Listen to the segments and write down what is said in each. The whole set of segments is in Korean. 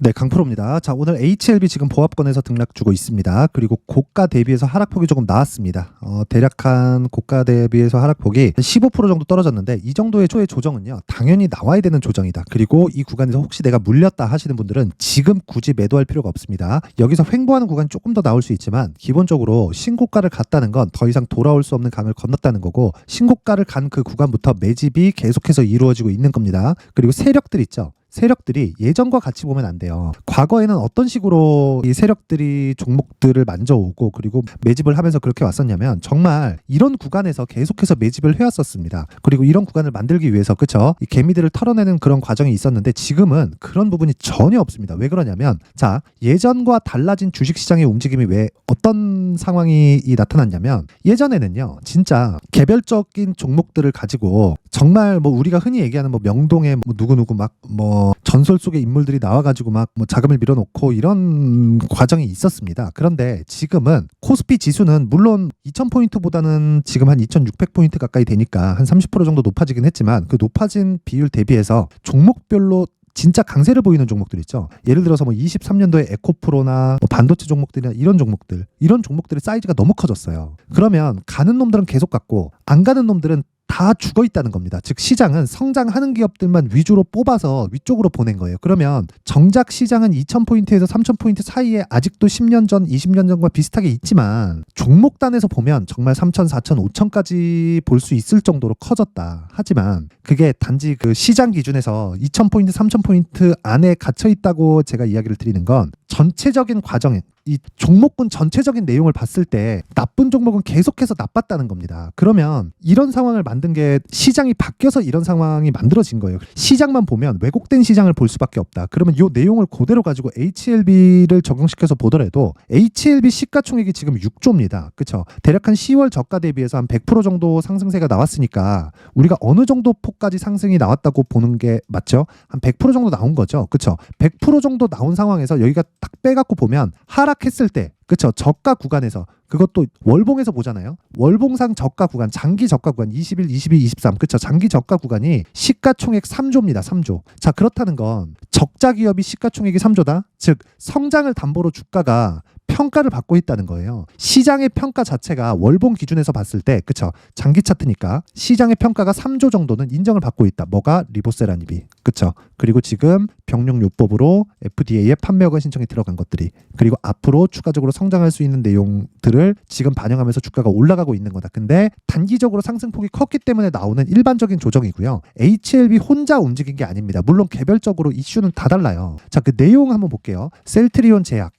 네, 강프로입니다. 자, 오늘 HLB 지금 보합권에서 등락 주고 있습니다. 그리고 고가 대비해서 하락폭이 조금 나왔습니다. 대략 한 고가 대비해서 하락폭이 15% 정도 떨어졌는데 이 정도의 초의 조정은요, 당연히 나와야 되는 조정이다. 그리고 이 구간에서 혹시 내가 물렸다 하시는 분들은 지금 굳이 매도할 필요가 없습니다. 여기서 횡보하는 구간이 조금 더 나올 수 있지만 기본적으로 신고가를 갔다는 건 더 이상 돌아올 수 없는 강을 건넜다는 거고, 신고가를 간 그 구간부터 매집이 계속해서 이루어지고 있는 겁니다. 그리고 세력들 있죠. 세력들이 예전과 같이 보면 안 돼요. 과거에는 어떤 식으로 이 세력들이 종목들을 만져오고 그리고 매집을 하면서 그렇게 왔었냐면 정말 이런 구간에서 계속해서 매집을 해왔었습니다. 그리고 이런 구간을 만들기 위해서 그쵸? 이 개미들을 털어내는 그런 과정이 있었는데 지금은 그런 부분이 전혀 없습니다. 왜 그러냐면 자, 예전과 달라진 주식시장의 움직임이 왜 어떤 상황이 나타났냐면 예전에는요 진짜 개별적인 종목들을 가지고 정말 뭐 우리가 흔히 얘기하는 뭐 명동에 뭐 누구누구 막 뭐 전설 속의 인물들이 나와가지고 막 뭐 자금을 밀어놓고 이런 과정이 있었습니다. 그런데 지금은 코스피 지수는 물론 2000포인트보다는 지금 한 2600포인트 가까이 되니까 한 30% 정도 높아지긴 했지만 그 높아진 비율 대비해서 종목별로 진짜 강세를 보이는 종목들 있죠. 예를 들어서 뭐 23년도에 에코프로나 뭐 반도체 종목들이나 이런 종목들의 사이즈가 너무 커졌어요. 그러면 가는 놈들은 계속 갔고 안 가는 놈들은 다 죽어 있다는 겁니다. 즉 시장은 성장하는 기업들만 위주로 뽑아서 위쪽으로 보낸 거예요. 그러면 정작 시장은 2000포인트에서 3000포인트 사이에 아직도 10년 전, 20년 전과 비슷하게 있지만 종목단에서 보면 정말 3000, 4000, 5000까지 볼 수 있을 정도로 커졌다. 하지만 그게 단지 그 시장 기준에서 2000포인트, 3000포인트 안에 갇혀 있다고 제가 이야기를 드리는 건 전체적인 과정에 이 종목군 전체적인 내용을 봤을 때 나쁜 종목은 계속해서 나빴다는 겁니다. 그러면 이런 상황을 만든 게 시장이 바뀌어서 이런 상황이 만들어진 거예요. 시장만 보면 왜곡된 시장을 볼 수밖에 없다. 그러면 이 내용을 그대로 가지고 HLB를 적용시켜서 보더라도 HLB 시가총액이 지금 6조입니다. 그렇죠? 대략 한 10월 저가 대비해서 한 100% 정도 상승세가 나왔으니까 우리가 어느 정도 폭까지 상승이 나왔다고 보는 게 맞죠? 한 100% 정도 나온 거죠. 그렇죠? 100% 정도 나온 상황에서 여기가 딱 빼갖고 보면 하락했을 때 그렇죠? 저가 구간에서 그것도 월봉에서 보잖아요. 월봉상 저가 구간, 장기 저가 구간 21, 22, 23 그렇죠? 장기 저가 구간이 시가총액 3조입니다. 3조. 자, 그렇다는 건 적자 기업이 시가총액이 3조다. 즉 성장을 담보로 주가가 평가를 받고 있다는 거예요. 시장의 평가 자체가 월봉 기준에서 봤을 때 그쵸? 장기 차트니까 시장의 평가가 3조 정도는 인정을 받고 있다. 뭐가? 리보세라닙이. 그쵸? 그리고 지금 병력요법으로 FDA에 판매 허가 신청이 들어간 것들이 그리고 앞으로 추가적으로 성장할 수 있는 내용들을 지금 반영하면서 주가가 올라가고 있는 거다. 근데 단기적으로 상승폭이 컸기 때문에 나오는 일반적인 조정이고요. HLB 혼자 움직인 게 아닙니다. 물론 개별적으로 이슈는 다 달라요. 자, 그 내용 한번 볼게요. 셀트리온 제약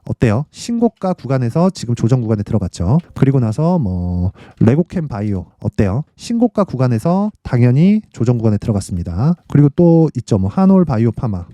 어때요? 신고가 구간에서 지금 조정 구간에 들어갔죠. 그리고 나서 뭐 레고캠 바이오 어때요? 신고가 구간에서 당연히 조정 구간에 들어갔습니다. 그리고 또 있죠. 뭐 한올 바이오 파마.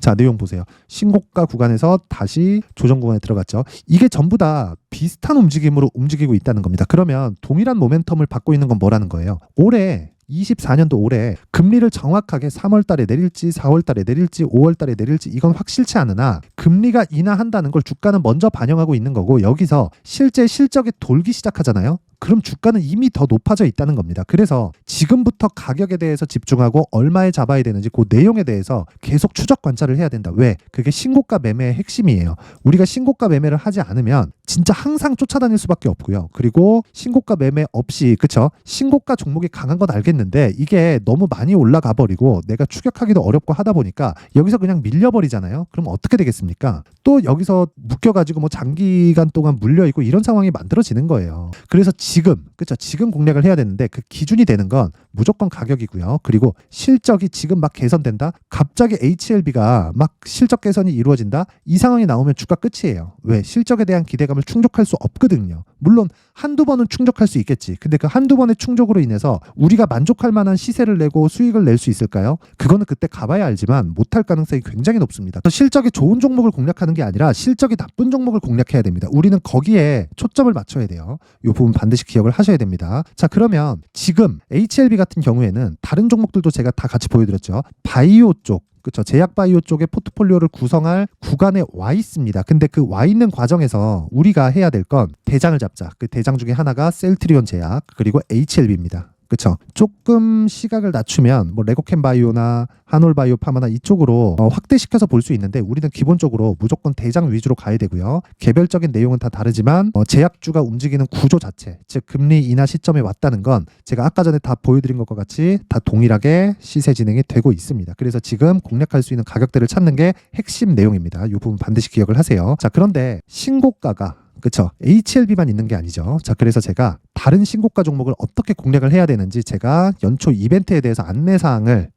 자, 내용 보세요. 신고가 구간에서 다시 조정 구간에 들어갔죠. 이게 전부 다 비슷한 움직임으로 움직이고 있다는 겁니다. 그러면 동일한 모멘텀을 받고 있는 건 뭐라는 거예요? 올해 24년도 올해 금리를 정확하게 3월 달에 내릴지 4월 달에 내릴지 5월 달에 내릴지 이건 확실치 않으나 금리가 인하한다는 걸 주가는 먼저 반영하고 있는 거고 여기서 실제 실적이 돌기 시작하잖아요. 그럼 주가는 이미 더 높아져 있다는 겁니다. 그래서 지금부터 가격에 대해서 집중하고 얼마에 잡아야 되는지 그 내용에 대해서 계속 추적 관찰을 해야 된다. 왜? 그게 신고가 매매의 핵심이에요. 우리가 신고가 매매를 하지 않으면 진짜 항상 쫓아다닐 수밖에 없고요. 그리고 신고가 매매 없이 그쵸? 신고가 종목이 강한 건 알겠는데 이게 너무 많이 올라가 버리고 내가 추격하기도 어렵고 하다 보니까 여기서 그냥 밀려버리잖아요. 그럼 어떻게 되겠습니까? 또 여기서 묶여가지고 뭐 장기간 동안 물려있고 이런 상황이 만들어지는 거예요. 그래서 지금 그쵸? 지금 공략을 해야 되는데 그 기준이 되는 건 무조건 가격이고요. 그리고 실적이 지금 막 개선된다? 갑자기 HLB가 막 실적 개선이 이루어진다? 이 상황이 나오면 주가 끝이에요. 왜? 실적에 대한 기대감을 충족할 수 없거든요. 물론 한두 번은 충족할 수 있겠지. 근데 그 한두 번의 충족으로 인해서 우리가 만족할 만한 시세를 내고 수익을 낼 수 있을까요? 그거는 그때 가봐야 알지만 못할 가능성이 굉장히 높습니다. 실적이 좋은 종목을 공략하는 게 아니라 실적이 나쁜 종목을 공략해야 됩니다. 우리는 거기에 초점을 맞춰야 돼요. 이 부분 반드시 기억을 하셔야 됩니다. 자, 그러면 지금 HLB 같은 경우에는 다른 종목들도 제가 다 같이 보여드렸죠. 바이오 쪽 그렇죠. 제약 바이오 쪽의 포트폴리오를 구성할 구간에 와 있습니다. 근데 그 와 있는 과정에서 우리가 해야 될 건 대장을 잡자. 그 대장 중에 하나가 셀트리온 제약 그리고 HLB입니다. 그쵸? 조금 시각을 낮추면 뭐 레고캠바이오나 한올바이오 파마나 이쪽으로 확대시켜서 볼 수 있는데 우리는 기본적으로 무조건 대장 위주로 가야 되고요. 개별적인 내용은 다 다르지만 제약주가 움직이는 구조 자체, 즉 금리 인하 시점에 왔다는 건 제가 아까 전에 다 보여드린 것과 같이 다 동일하게 시세 진행이 되고 있습니다. 그래서 지금 공략할 수 있는 가격대를 찾는 게 핵심 내용입니다. 이 부분 반드시 기억을 하세요. 자, 그런데 신고가가 그쵸? HLB만 있는 게 아니죠. 자, 그래서 제가 다른 신고가 종목을 어떻게 공략을 해야 되는지 제가 연초 이벤트에 대해서 안내사항을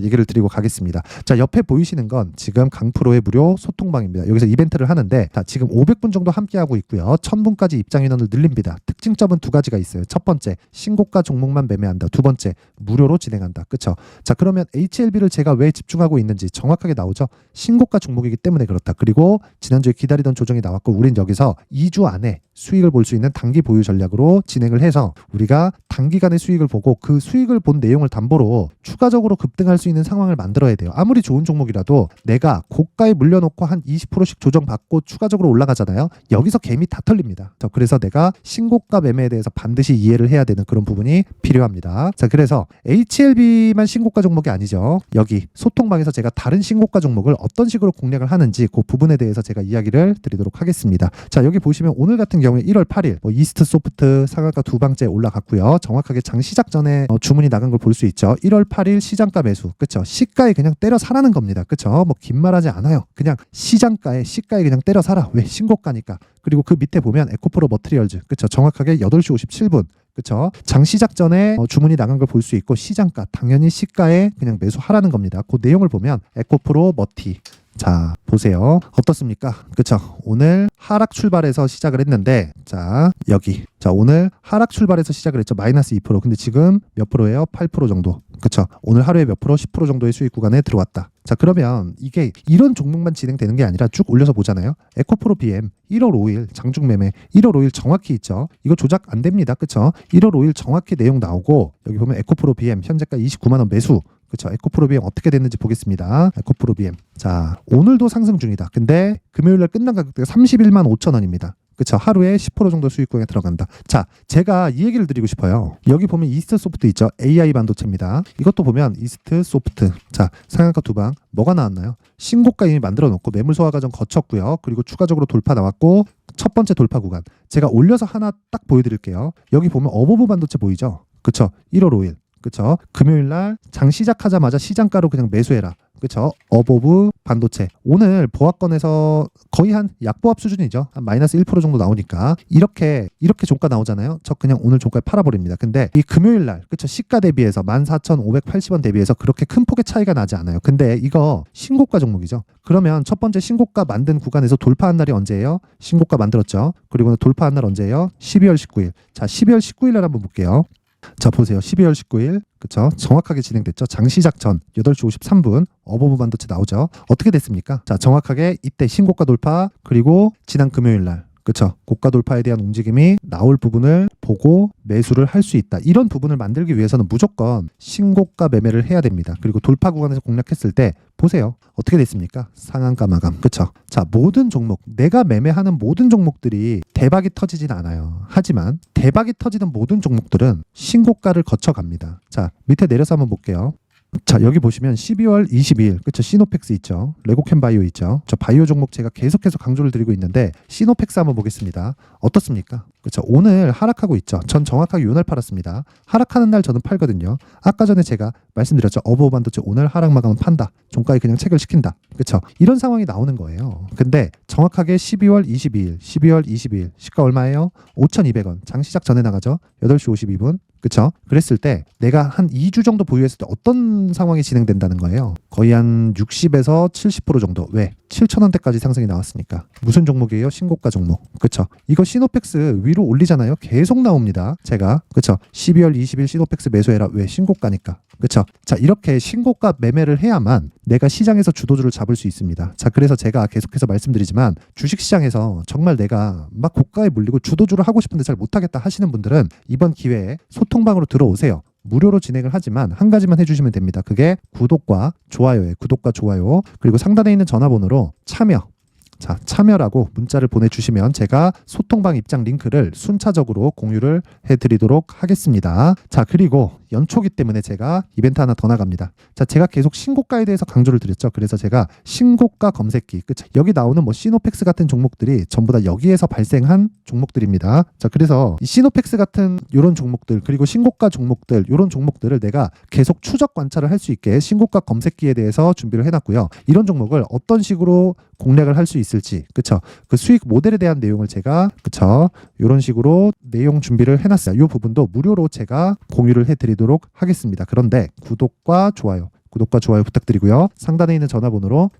얘기를 드리고 가겠습니다. 자, 옆에 보이시는 건 지금 강프로의 무료 소통방입니다. 여기서 이벤트를 하는데 자, 지금 500분 정도 함께하고 있고요. 1000분까지 입장 인원을 늘립니다. 특징점은 두 가지가 있어요. 첫 번째, 신고가 종목만 매매한다. 두 번째, 무료로 진행한다. 그쵸? 자, 그러면 HLB를 제가 왜 집중하고 있는지 정확하게 나오죠? 신고가 종목이기 때문에 그렇다. 그리고 지난주에 기다리던 조정이 나왔고 우린 여기서 2주 안에 수익을 볼 수 있는 단기 보유 전략으로 진행을 해서 우리가 단기간의 수익을 보고 그 수익을 본 내용을 담보로 추가적으로 급등할 수 있는 상황을 만들어야 돼요. 아무리 좋은 종목이라도 내가 고가에 물려놓고 한 20%씩 조정받고 추가적으로 올라가잖아요. 여기서 개미 다 털립니다. 그래서 내가 신고가 매매에 대해서 반드시 이해를 해야 되는 그런 부분이 필요합니다. 자, 그래서 HLB만 신고가 종목이 아니죠. 여기 소통방에서 제가 다른 신고가 종목을 어떤 식으로 공략을 하는지 그 부분에 대해서 제가 이야기를 드리도록 하겠습니다. 자, 여기 보시면 오늘 같은 경우에 1월 8일 이스트 소프트 상한가 두 방째 올라갔고요. 정확하게 장 시작 전에 주문이 나간 걸 볼 수 있죠. 1월 8일 시장가 매수. 그쵸? 시가에 그냥 때려 사라는 겁니다. 그쵸? 뭐 긴 말하지 않아요. 그냥 시장가에 시가에 그냥 때려 사라. 왜? 신고가니까. 그리고 그 밑에 보면 에코프로 머트리얼즈. 그쵸? 정확하게 8시 57분. 그쵸? 장 시작 전에 주문이 나간 걸 볼 수 있고 시장가 당연히 시가에 그냥 매수하라는 겁니다. 그 내용을 보면 에코프로 머티. 자, 보세요. 어떻습니까? 그쵸? 오늘 하락 출발해서 시작을 했는데 자, 여기. 자, 오늘 하락 출발해서 시작을 했죠. 마이너스 2%. 근데 지금 몇 프로예요? 8% 정도. 그쵸? 오늘 하루에 몇 프로? 10% 정도의 수익 구간에 들어왔다. 자, 그러면 이게 이런 종목만 진행되는 게 아니라 쭉 올려서 보잖아요. 에코프로 BM 1월 5일 장중 매매 1월 5일 정확히 있죠. 이거 조작 안 됩니다. 그쵸? 1월 5일 정확히 내용 나오고 여기 보면 에코프로 BM 현재가 29만 원 매수. 그렇죠. 에코프로 BM 어떻게 됐는지 보겠습니다. 에코프로 BM. 자, 오늘도 상승 중이다. 근데 금요일 날 끝난 가격대가 31만 5천 원입니다. 그렇죠. 하루에 10% 정도 수익권에 들어간다. 자, 제가 이 얘기를 드리고 싶어요. 여기 보면 이스트 소프트 있죠. AI 반도체입니다. 이것도 보면 이스트 소프트. 자, 상한가 두 방. 뭐가 나왔나요? 신고가 이미 만들어 놓고 매물 소화 과정 거쳤고요. 그리고 추가적으로 돌파 나왔고 첫 번째 돌파 구간. 제가 올려서 하나 딱 보여드릴게요. 여기 보면 어버브 반도체 보이죠? 그렇죠. 1월 5일. 그쵸? 금요일 날 장 시작하자마자 시장가로 그냥 매수해라. 그쵸? 어보브 반도체. 오늘 보합권에서 거의 한 약보합 수준이죠. 한 마이너스 1% 정도 나오니까 이렇게 종가 나오잖아요. 저 그냥 오늘 종가에 팔아버립니다. 근데 이 금요일 날 그쵸? 시가 대비해서 14,580원 대비해서 그렇게 큰 폭의 차이가 나지 않아요. 근데 이거 신고가 종목이죠. 그러면 첫 번째 신고가 만든 구간에서 돌파한 날이 언제예요? 신고가 만들었죠. 그리고 돌파한 날 언제예요? 12월 19일. 자, 12월 19일 날 한번 볼게요. 자, 보세요. 12월 19일. 그쵸? 정확하게 진행됐죠. 장 시작 전 8시 53분 어버브 반도체 나오죠. 어떻게 됐습니까? 자, 정확하게 이때 신고가 돌파 그리고 지난 금요일 날 그쵸? 고가 돌파에 대한 움직임이 나올 부분을 보고 매수를 할 수 있다. 이런 부분을 만들기 위해서는 무조건 신고가 매매를 해야 됩니다. 그리고 돌파 구간에서 공략했을 때 보세요. 어떻게 됐습니까? 상한가 마감. 그쵸? 자, 모든 종목, 내가 매매하는 모든 종목들이 대박이 터지진 않아요. 하지만 대박이 터지는 모든 종목들은 신고가를 거쳐갑니다. 자, 밑에 내려서 한번 볼게요. 자, 여기 보시면 12월 22일 그쵸? 시노펙스 있죠. 레고캠바이오 있죠. 저 바이오 종목 제가 계속해서 강조를 드리고 있는데 시노펙스 한번 보겠습니다. 어떻습니까? 그쵸? 오늘 하락하고 있죠. 전 정확하게 요날 팔았습니다. 하락하는 날 저는 팔거든요. 아까 전에 제가 말씀드렸죠. 어버브 반도체 오늘 하락 마감은 판다. 종가에 그냥 체결 시킨다. 그쵸? 이런 상황이 나오는 거예요. 근데 정확하게 12월 22일 시가 얼마예요? 5,200원. 장 시작 전에 나가죠. 8시 52분. 그쵸? 그랬을 때 내가 한 2주 정도 보유했을 때 어떤 상황이 진행된다는 거예요? 거의 한 60에서 70% 정도. 왜? 7,000원대까지 상승이 나왔으니까. 무슨 종목이에요? 신고가 종목. 그쵸? 이거 시노펙스 위로 올리잖아요. 계속 나옵니다. 제가. 그쵸? 12월 20일 시노펙스 매수해라. 왜? 신고가니까. 그쵸? 자, 이렇게 신고가 매매를 해야만 내가 시장에서 주도주를 잡을 수 있습니다. 자, 그래서 제가 계속해서 말씀드리지만 주식시장에서 정말 내가 막 고가에 물리고 주도주를 하고 싶은데 잘 못하겠다 하시는 분들은 이번 기회에 소통방으로 들어오세요. 무료로 진행을 하지만 한 가지만 해주시면 됩니다. 그게 구독과 좋아요예요. 구독과 좋아요. 그리고 상단에 있는 전화번호로 참여 자, 참여라고 문자를 보내주시면 제가 소통방 입장 링크를 순차적으로 공유를 해드리도록 하겠습니다. 자, 그리고 연초기 때문에 제가 이벤트 하나 더 나갑니다. 자, 제가 계속 신고가에 대해서 강조를 드렸죠. 그래서 제가 신고가 검색기, 그쵸? 여기 나오는 뭐 시노펙스 같은 종목들이 전부 다 여기에서 발생한 종목들입니다. 자, 그래서 이 시노펙스 같은 이런 종목들, 그리고 신고가 종목들, 이런 종목들을 내가 계속 추적 관찰을 할 수 있게 신고가 검색기에 대해서 준비를 해놨고요. 이런 종목을 어떤 식으로 공략을 할 수 있을지, 그쵸? 그 수익 모델에 대한 내용을 제가, 그쵸? 이런 식으로 내용 준비를 해놨어요. 이 부분도 무료로 제가 공유를 해드리도록 하겠습니다. 그런데 구독과 좋아요 부탁드리고요. 상단에 있는 전화번호로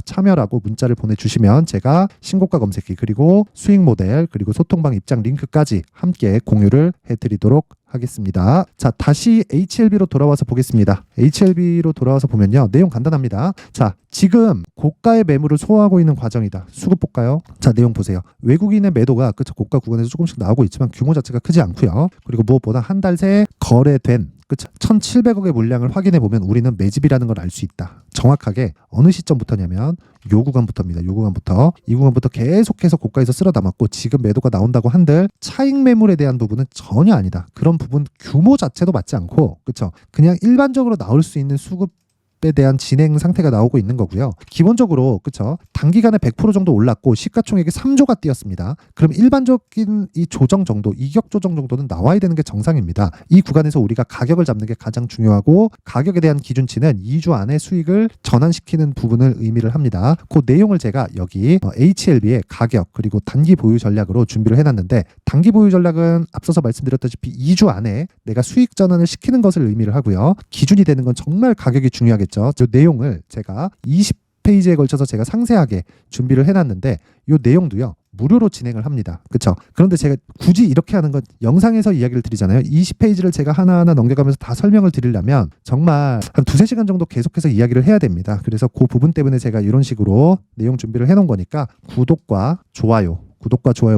참여라고 문자를 보내주시면 제가 신고가 검색기, 그리고 수익 모델, 그리고 소통방 입장 링크까지 함께 공유를 해드리도록 하겠습니다. 자, 다시 HLB로 돌아와서 보겠습니다. HLB로 돌아와서 보면요, 내용 간단합니다. 자, 지금 고가의 매물을 소화하고 있는 과정이다. 수급 볼까요? 자, 내용 보세요. 외국인의 매도가 그쵸, 고가 구간에서 조금씩 나오고 있지만 규모 자체가 크지 않고요. 그리고 무엇보다 한 달 새 거래된, 그쵸, 1,700억의 물량을 확인해 보면 우리는 매집이라는 걸 알 수 있다. 정확하게 어느 시점부터냐면 요 구간부터입니다. 요 구간부터, 이 구간부터 계속해서 고가에서 쓸어 담았고, 지금 매도가 나온다고 한들 차익 매물에 대한 부분은 전혀 아니다. 그런 부분 규모 자체도 맞지 않고, 그쵸, 그냥 일반적으로 나올 수 있는 수급에 대한 진행 상태가 나오고 있는 거고요. 기본적으로, 그쵸, 단기간에 100% 정도 올랐고 시가총액이 3조가 뛰었습니다. 그럼 일반적인 이 조정 정도, 이격 조정 정도는 나와야 되는 게 정상입니다. 이 구간에서 우리가 가격을 잡는 게 가장 중요하고, 가격에 대한 기준치는 2주 안에 수익을 전환시키는 부분을 의미를 합니다. 그 내용을 제가 여기 HLB의 가격, 그리고 단기 보유 전략으로 준비를 해놨는데, 단기 보유 전략은 앞서서 말씀드렸다시피 2주 안에 내가 수익 전환을 시키는 것을 의미를 하고요. 기준이 되는 건 정말 가격이 중요하겠죠. 그 내용을 제가 20페이지에 걸쳐서 제가 상세하게 준비를 해놨는데, 이 내용도요, 무료로 진행을 합니다. 그쵸? 그런데 제가 굳이 이렇게 하는 건 영상에서 이야기를 드리잖아요. 20페이지를 제가 하나하나 넘겨가면서 다 설명을 드리려면 정말 한 2-3시간 정도 계속해서 이야기를 해야 됩니다. 그래서 그 부분 때문에 제가 이런 식으로 내용 준비를 해놓은 거니까 구독과 좋아요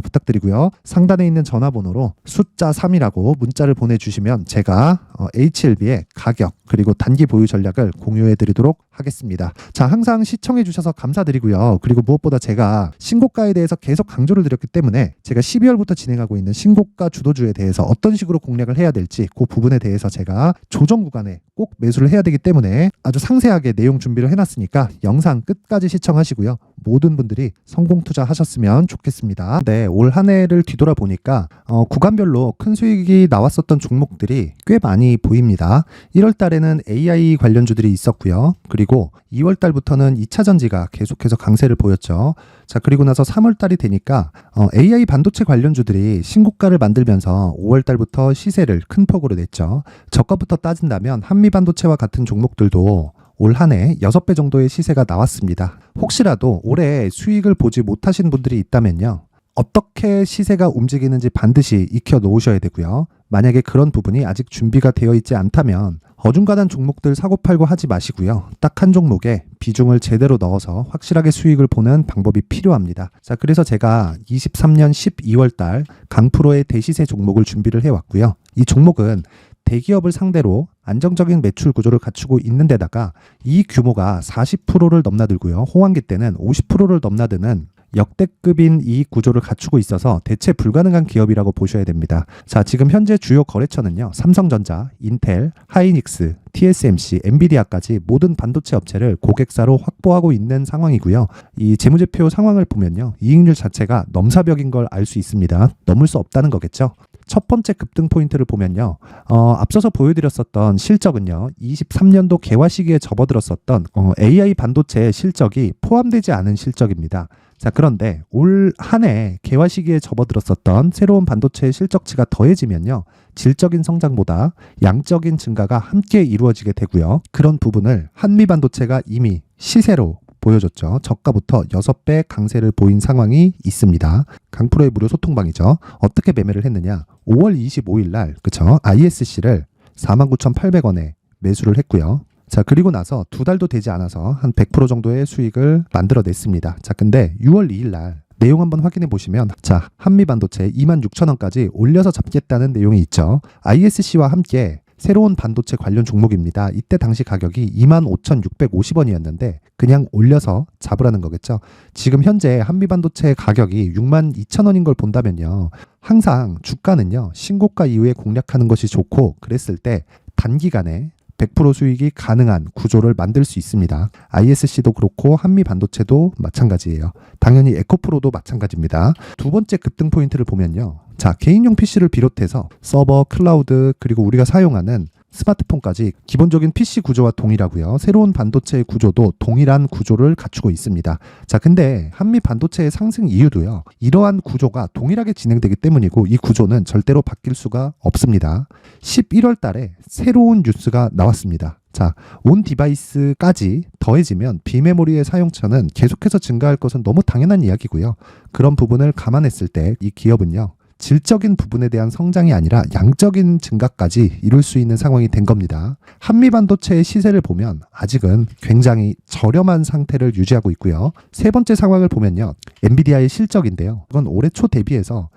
부탁드리고요. 상단에 있는 전화번호로 숫자 3이라고 문자를 보내주시면 제가 HLB의 가격, 그리고 단기 보유 전략을 공유해드리도록 하겠습니다. 자, 항상 시청해주셔서 감사드리고요. 그리고 무엇보다 제가 신고가에 대해서 계속 강조를 드렸기 때문에 제가 12월부터 진행하고 있는 신고가 주도주에 대해서 어떤 식으로 공략을 해야 될지 그 부분에 대해서 제가 조정 구간에 꼭 매수를 해야 되기 때문에 아주 상세하게 내용 준비를 해놨으니까 영상 끝까지 시청하시고요. 모든 분들이 성공 투자하셨으면 좋겠습니다. 네, 올 한 해를 뒤돌아보니까 구간별로 큰 수익이 나왔었던 종목들이 꽤 많이 보입니다. 1월 달에는 AI 관련주들이 있었고요. 그리고 2월 달부터는 2차 전지가 계속해서 강세를 보였죠. 자, 그리고 나서 3월 달이 되니까 AI 반도체 관련주들이 신고가를 만들면서 5월 달부터 시세를 큰 폭으로 냈죠. 저가부터 따진다면 한미 반도체와 같은 종목들도 올 한 해 6배 정도의 시세가 나왔습니다. 혹시라도 올해 수익을 보지 못하신 분들이 있다면요, 어떻게 시세가 움직이는지 반드시 익혀 놓으셔야 되고요. 만약에 그런 부분이 아직 준비가 되어 있지 않다면 어중간한 종목들 사고팔고 하지 마시고요. 딱 한 종목에 비중을 제대로 넣어서 확실하게 수익을 보는 방법이 필요합니다. 자, 그래서 제가 23년 12월 달 강프로의 대시세 종목을 준비를 해왔고요. 이 종목은 대기업을 상대로 안정적인 매출 구조를 갖추고 있는 데다가 이 규모가 40%를 넘나들고요. 호황기 때는 50%를 넘나드는 역대급인 이익 구조를 갖추고 있어서 대체 불가능한 기업이라고 보셔야 됩니다. 자, 지금 현재 주요 거래처는요, 삼성전자, 인텔, 하이닉스, TSMC, 엔비디아까지 모든 반도체 업체를 고객사로 확보하고 있는 상황이고요. 이 재무제표 상황을 보면요, 이익률 자체가 넘사벽인 걸 알 수 있습니다. 넘을 수 없다는 거겠죠. 첫 번째 급등 포인트를 보면요, 앞서서 보여드렸었던 실적은요, 23년도 개화 시기에 접어들었었던 AI 반도체의 실적이 포함되지 않은 실적입니다. 자, 그런데 올 한 해 개화 시기에 접어들었었던 새로운 반도체의 실적치가 더해지면요, 질적인 성장보다 양적인 증가가 함께 이루어지게 되고요. 그런 부분을 한미 반도체가 이미 시세로 보여줬죠. 저가부터 6배 강세를 보인 상황이 있습니다. 강프로의 무료 소통방이죠. 어떻게 매매를 했느냐? 5월 25일 날, 그쵸? ISC를 49,800원에 매수를 했고요. 자, 그리고 나서 2달도 되지 않아서 한 100% 정도의 수익을 만들어냈습니다. 자, 근데 6월 2일 날 내용 한번 확인해 보시면, 자, 한미 반도체 26,000원까지 올려서 잡겠다는 내용이 있죠. ISC와 함께 새로운 반도체 관련 종목입니다. 이때 당시 가격이 25,650원이었는데 그냥 올려서 잡으라는 거겠죠. 지금 현재 한미반도체 가격이 62,000원인 걸 본다면요. 항상 주가는요. 신고가 이후에 공략하는 것이 좋고 그랬을 때 단기간에 100% 수익이 가능한 구조를 만들 수 있습니다. ISC도 그렇고 한미반도체도 마찬가지예요. 당연히 에코프로도 마찬가지입니다. 두 번째 급등 포인트를 보면요. 자, 개인용 PC를 비롯해서 서버, 클라우드, 그리고 우리가 사용하는 스마트폰까지 기본적인 PC 구조와 동일하고요. 새로운 반도체의 구조도 동일한 구조를 갖추고 있습니다. 자, 근데 한미 반도체의 상승 이유도요. 이러한 구조가 동일하게 진행되기 때문이고 이 구조는 절대로 바뀔 수가 없습니다. 11월 달에 새로운 뉴스가 나왔습니다. 자, 온 디바이스까지 더해지면 비메모리의 사용처는 계속해서 증가할 것은 너무 당연한 이야기고요. 그런 부분을 감안했을 때 이 기업은요. 질적인 부분에 대한 성장이 아니라 양적인 증가까지 이룰 수 있는 상황이 된 겁니다. 한미반도체의 시세를 보면 아직은 굉장히 저렴한 상태를 유지하고 있고요. 세 번째 상황을 보면요. 엔비디아의 실적인데요. 이건 올해 초 대비해서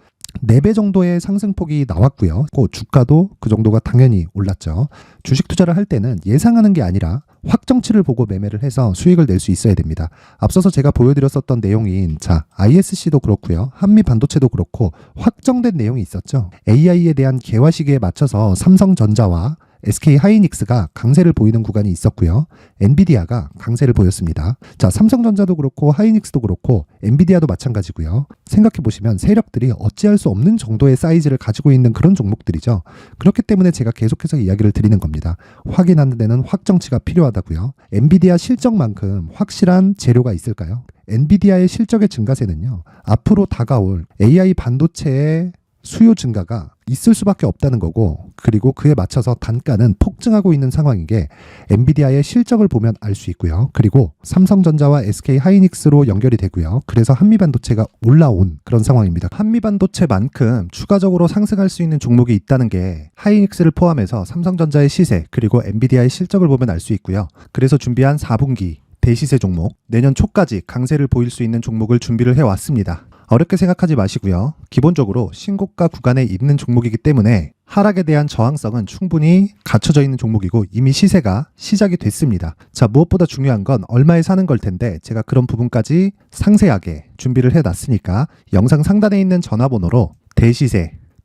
4배 정도의 상승폭이 나왔고요. 주가도 그 정도가 당연히 올랐죠. 주식 투자를 할 때는 예상하는 게 아니라 확정치를 보고 매매를 해서 수익을 낼 수 있어야 됩니다. 앞서서 제가 보여드렸었던 내용인 ISC도 그렇고요. 한미반도체도 그렇고 확정된 내용이 있었죠. AI에 대한 개화 시기에 맞춰서 삼성전자와 SK 하이닉스가 강세를 보이는 구간이 있었고요. 엔비디아가 강세를 보였습니다. 자, 삼성전자도 그렇고 하이닉스도 그렇고 엔비디아도 마찬가지고요. 생각해 보시면 세력들이 어찌할 수 없는 정도의 사이즈를 가지고 있는 그런 종목들이죠. 그렇기 때문에 제가 계속해서 이야기를 드리는 겁니다. 확인하는 데는 확정치가 필요하다고요. 엔비디아 실적만큼 확실한 재료가 있을까요? 엔비디아의 실적의 증가세는요. 앞으로 다가올 AI 반도체의 수요 증가가 있을 수밖에 없다는 거고, 그리고 그에 맞춰서 단가는 폭증하고 있는 상황인 게 엔비디아의 실적을 보면 알 수 있고요. 그리고 삼성전자와 SK 하이닉스로 연결이 되고요. 그래서 한미반도체가 올라온 그런 상황입니다. 한미반도체만큼 추가적으로 상승할 수 있는 종목이 있다는 게 하이닉스를 포함해서 삼성전자의 시세 그리고 엔비디아의 실적을 보면 알 수 있고요. 그래서 준비한 4분기 대시세 종목, 내년 초까지 강세를 보일 수 있는 종목을 준비를 해왔습니다. 어렵게 생각하지 마시고요. 기본적으로 신고가 구간에 있는 종목이기 때문에 하락에 대한 저항성은 충분히 갖춰져 있는 종목이고 이미 시세가 시작이 됐습니다. 자, 무엇보다 중요한 건 얼마에 사는 걸 텐데 제가 그런 부분까지 상세하게 준비를 해놨으니까 영상 상단에 있는 전화번호로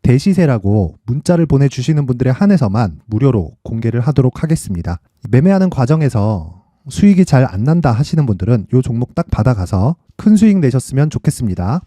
대시세라고 문자를 보내주시는 분들에 한해서만 무료로 공개를 하도록 하겠습니다. 매매하는 과정에서 수익이 잘 안 난다 하시는 분들은 이 종목 딱 받아가서 큰 수익 내셨으면 좋겠습니다.